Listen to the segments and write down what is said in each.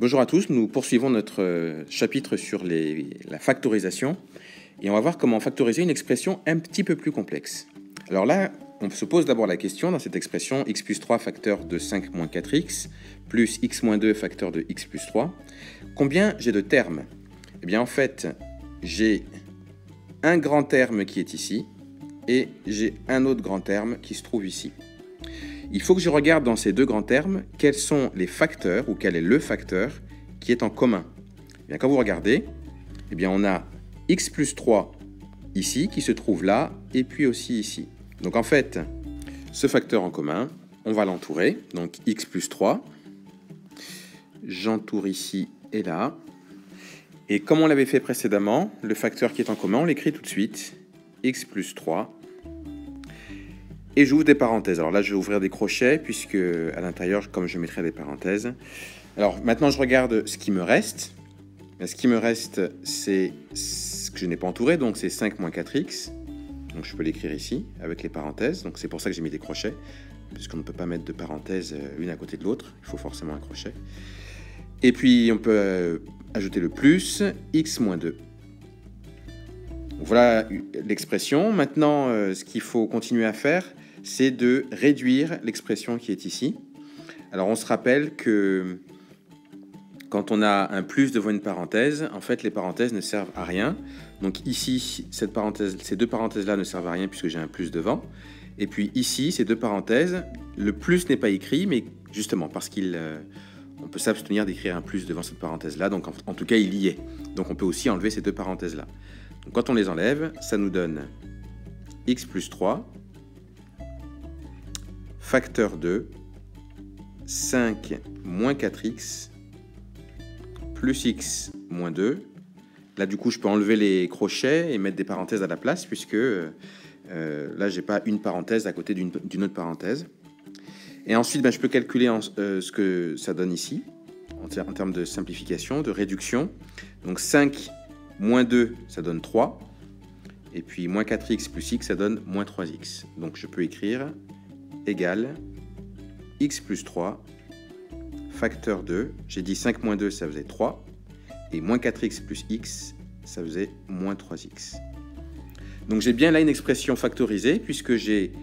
Bonjour à tous, nous poursuivons notre chapitre sur la factorisation et on va voir comment factoriser une expression un petit peu plus complexe. Alors là, on se pose d'abord la question dans cette expression x plus 3 facteur de 5 moins 4x plus x moins 2 facteur de x plus 3. Combien j'ai de termes? Eh bien en fait, j'ai un grand terme qui est ici et j'ai un autre grand terme qui se trouve ici. Il faut que je regarde dans ces deux grands termes quels sont les facteurs ou quel est le facteur qui est en commun. Eh bien, quand vous regardez, eh bien, on a x plus 3 ici qui se trouve là et puis aussi ici. Donc en fait, ce facteur en commun, on va l'entourer. Donc x plus 3, j'entoure ici et là. Et comme on l'avait fait précédemment, le facteur qui est en commun, on l'écrit tout de suite, x plus 3. Et j'ouvre des parenthèses. Alors là, je vais ouvrir des crochets, puisque à l'intérieur, comme je mettrai des parenthèses. Alors maintenant, je regarde ce qui me reste. Ce qui me reste, c'est ce que je n'ai pas entouré, donc c'est 5 moins 4x. Donc je peux l'écrire ici, avec les parenthèses. Donc c'est pour ça que j'ai mis des crochets, puisqu'on ne peut pas mettre de parenthèses une à côté de l'autre. Il faut forcément un crochet. Et puis, on peut ajouter le plus, x moins 2. Voilà l'expression. Maintenant, ce qu'il faut continuer à faire, c'est de réduire l'expression qui est ici. Alors, on se rappelle que quand on a un plus devant une parenthèse, en fait, les parenthèses ne servent à rien. Donc ici, ces deux parenthèses-là ne servent à rien puisque j'ai un plus devant. Et puis ici, ces deux parenthèses, le plus n'est pas écrit, mais justement parce on peut s'abstenir d'écrire un plus devant cette parenthèse-là. Donc en tout cas, il y est. Donc on peut aussi enlever ces deux parenthèses-là. Donc, quand on les enlève, ça nous donne x plus 3, facteur 2, 5 moins 4x, plus x moins 2. Là, du coup, je peux enlever les crochets et mettre des parenthèses à la place, puisque là, je n'ai pas une parenthèse à côté d'une autre parenthèse. Et ensuite, je peux calculer ce que ça donne ici, en termes de simplification, de réduction. Donc 5 moins 2, ça donne 3. Et puis, moins 4x plus x, ça donne moins 3x. Donc, je peux écrire égale x plus 3, facteur 2. J'ai dit 5 moins 2, ça faisait 3. Et moins 4x plus x, ça faisait moins 3x. Donc, j'ai bien là une expression factorisée, puisque j'ai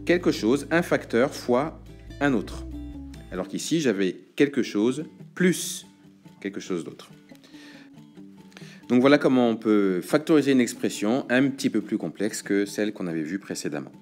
quelque chose, un facteur fois un autre. Alors qu'ici, j'avais quelque chose plus quelque chose d'autre. Donc voilà comment on peut factoriser une expression un petit peu plus complexe que celle qu'on avait vue précédemment.